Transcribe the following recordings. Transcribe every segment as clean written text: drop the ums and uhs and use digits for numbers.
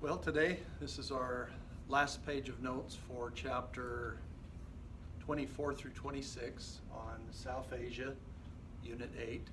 Well, today, this is our last page of notes for chapter 24 through 26 on South Asia, Unit 8.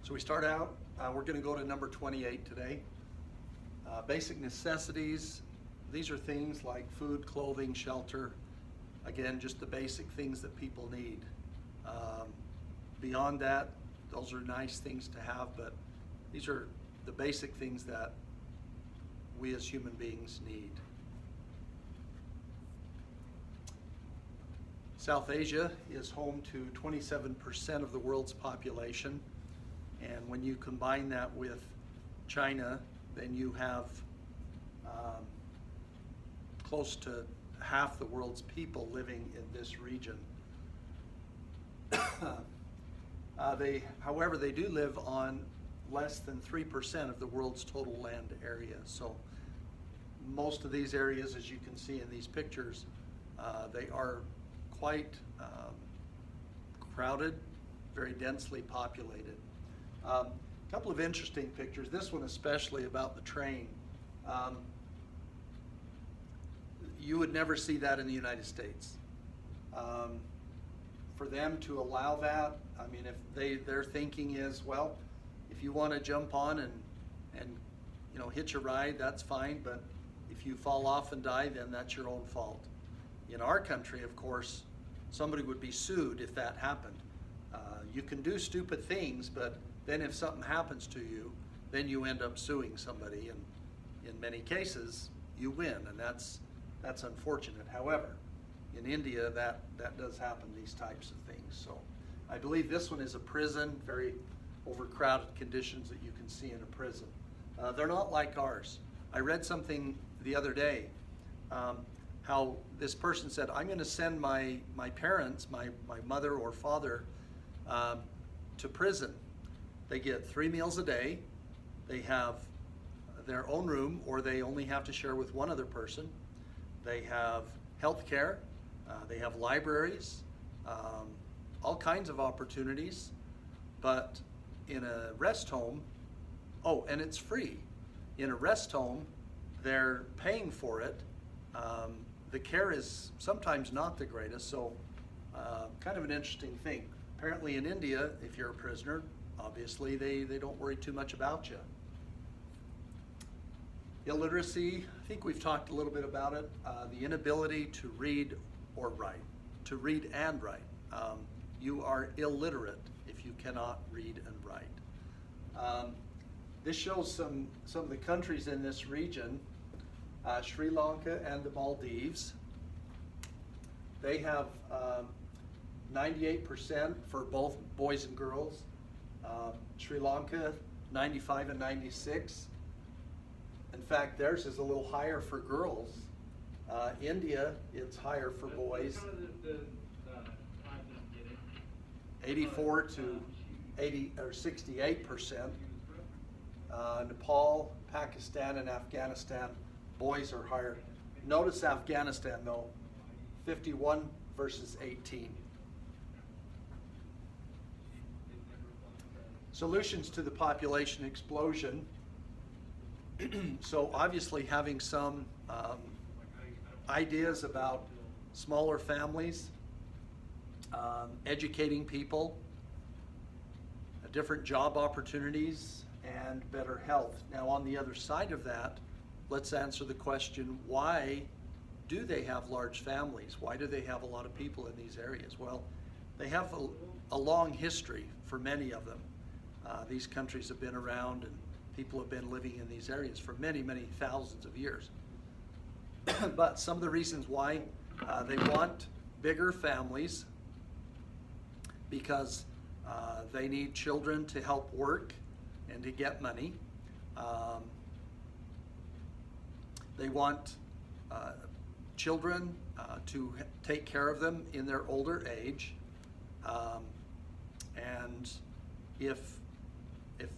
So we start out, we're going to go to number 28 today. Basic necessities, these are things like food, clothing, shelter. Again, just the basic things that people need. Beyond that, those are nice things to have, but these are the basic things that we as human beings need. South Asia is home to 27% of the world's population, and when you combine that with China, then you have close to half the world's people living in this region. However, they do live on less than 3% of the world's total land area. So most of these areas, as you can see in these pictures, they are quite crowded, very densely populated. A couple of interesting pictures, this one especially about the train. You would never see that in the United States. For them to allow that, I mean, if their thinking is, well, if you want to jump on and hitch a ride, that's fine, but if you fall off and die, then that's your own fault. In our country, of course, somebody would be sued if that happened. You can do stupid things, but then if something happens to you, then you end up suing somebody, and in many cases, you win, and that's unfortunate. However, in India, that does happen, these types of things. So I believe this one is a prison, very overcrowded conditions that you can see in a prison. They're not like ours. I read something the other day, how this person said, I'm going to send my parents, my mother or father, to prison. They get 3 meals a day. They have their own room, or they only have to share with one other person. They have health care. They have libraries, all kinds of opportunities. But in a rest home, and it's free. In a rest home, they're paying for it. The care is sometimes not the greatest, so kind of an interesting thing. Apparently in India, if you're a prisoner, obviously they don't worry too much about you. Illiteracy, I think we've talked a little bit about it. The inability to read or write, to read and write. You are illiterate if you cannot read and write. This shows some of the countries in this region, Sri Lanka and the Maldives. They have 98% for both boys and girls. Sri Lanka, 95 and 96. In fact, theirs is a little higher for girls. India, it's higher for boys. 84 to 80 or 68%. Nepal, Pakistan, and Afghanistan, boys are higher. Notice Afghanistan though, 51 versus 18. Solutions to the population explosion. So obviously having some ideas about smaller families, educating people, different job opportunities, and better health. Now on the other side of that, let's answer the question, why do they have large families? Why do they have a lot of people in these areas? Well, they have a long history for many of them. These countries have been around and people have been living in these areas for many, many thousands of years. But some of the reasons why they want bigger families, because they need children to help work and to get money. They want children to take care of them in their older age. And if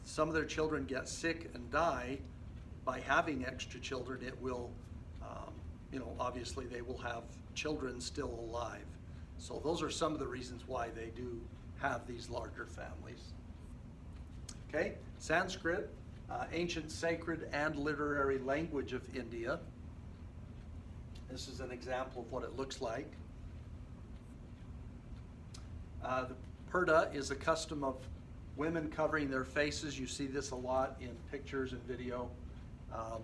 some of their children get sick and die, by having extra children, it will, obviously they will have children still alive. So those are some of the reasons why they do have these larger families. Okay, Sanskrit, ancient sacred and literary language of India. This is an example of what it looks like. The Perta is a custom of women covering their faces. You see this a lot in pictures and video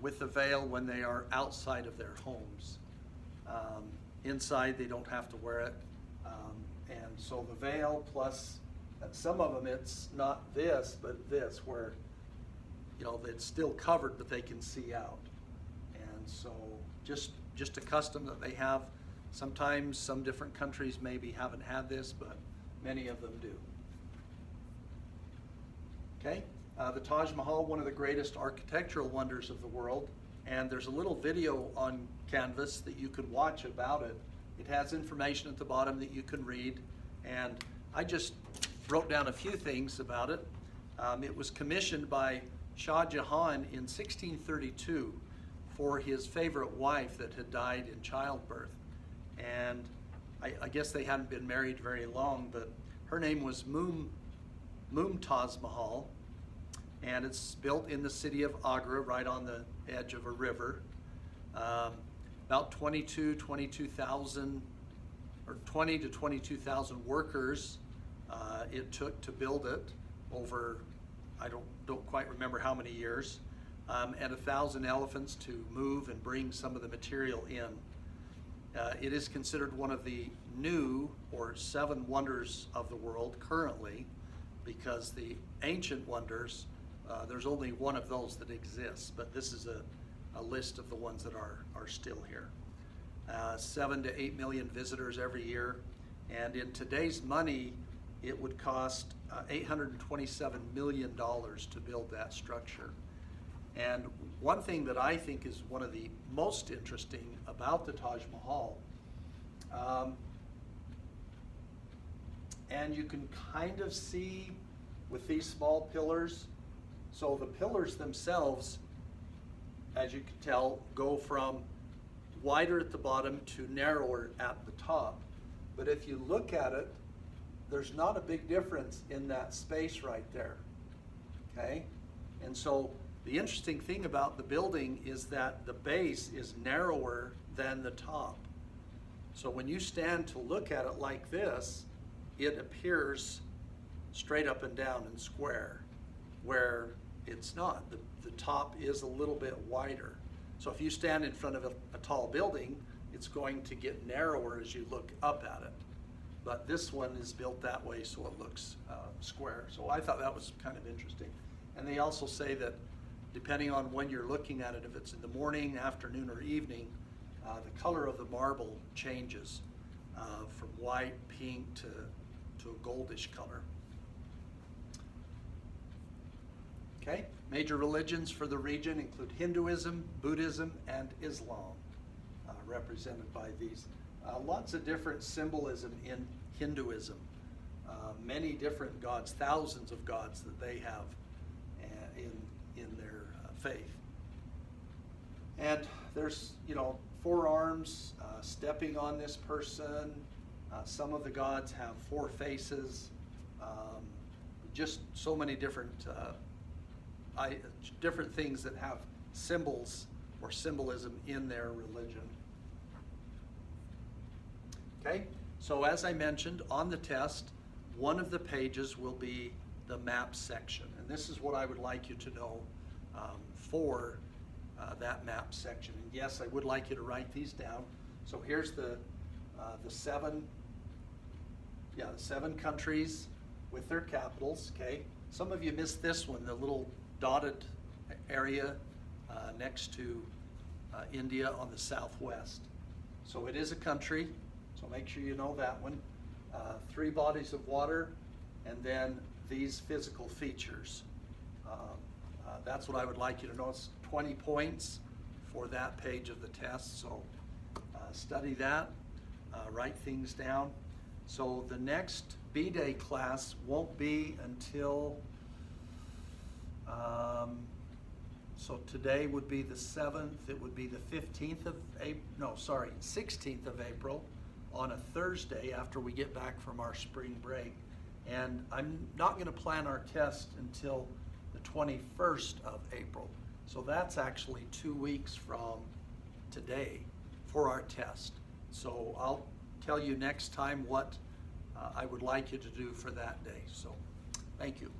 with the veil when they are outside of their homes. Inside, they don't have to wear it. And so the veil plus, some of them it's not this, but this, where, you know, it's still covered, but they can see out. And so just a custom that they have. Sometimes some different countries maybe haven't had this, but many of them do. Okay, the Taj Mahal, one of the greatest architectural wonders of the world, and there's a little video on Canvas that you can watch about it. It has information at the bottom that you can read, and I just wrote down a few things about it. It was commissioned by Shah Jahan in 1632 for his favorite wife that had died in childbirth. And I guess they hadn't been married very long, but her name was Mumtaz Mahal, and it's built in the city of Agra, right on the edge of a river. About 20 to 22,000 workers it took to build it over, I don't quite remember how many years, and 1,000 elephants to move and bring some of the material in. It is considered one of the new or 7 wonders of the world currently, because the ancient wonders, there's only one of those that exists, but this is a list of the ones that are still here. 7 to 8 million visitors every year, and in today's money, it would cost $827 million to build that structure. And one thing that I think is one of the most interesting about the Taj Mahal, and you can kind of see with these small pillars, so the pillars themselves, as you can tell, go from wider at the bottom to narrower at the top. But if you look at it, there's not a big difference in that space right there, okay? And so the interesting thing about the building is that the base is narrower than the top. So when you stand to look at it like this, it appears straight up and down and square, where it's not. The top is a little bit wider. So if you stand in front of a tall building, it's going to get narrower as you look up at it. But this one is built that way so it looks square. So I thought that was kind of interesting. And they also say that depending on when you're looking at it, if it's in the morning, afternoon, or evening, the color of the marble changes from white, pink to a goldish color. Okay, major religions for the region include Hinduism, Buddhism, and Islam, represented by these. Lots of different symbolism in Hinduism. Many different gods, thousands of gods that they have in their faith. And there's, you know, forearms, stepping on this person. Some of the gods have 4 faces. Just so many different things that have symbols or symbolism in their religion. Okay, so as I mentioned on the test, one of the pages will be the map section. And this is what I would like you to know for that map section. And yes, I would like you to write these down. So here's the 7 countries with their capitals, okay? Some of you missed this one, the little dotted area next to India on the southwest. So it is a country. So make sure you know that one. 3 bodies of water, and then these physical features. That's what I would like you to know. It's 20 points for that page of the test. So study that, write things down. So the next B-Day class won't be until, so today would be the 7th. It would be the 16th of April. On a Thursday after we get back from our spring break. And I'm not going to plan our test until the 21st of April. So that's actually 2 weeks from today for our test. So I'll tell you next time what I would like you to do for that day. So thank you.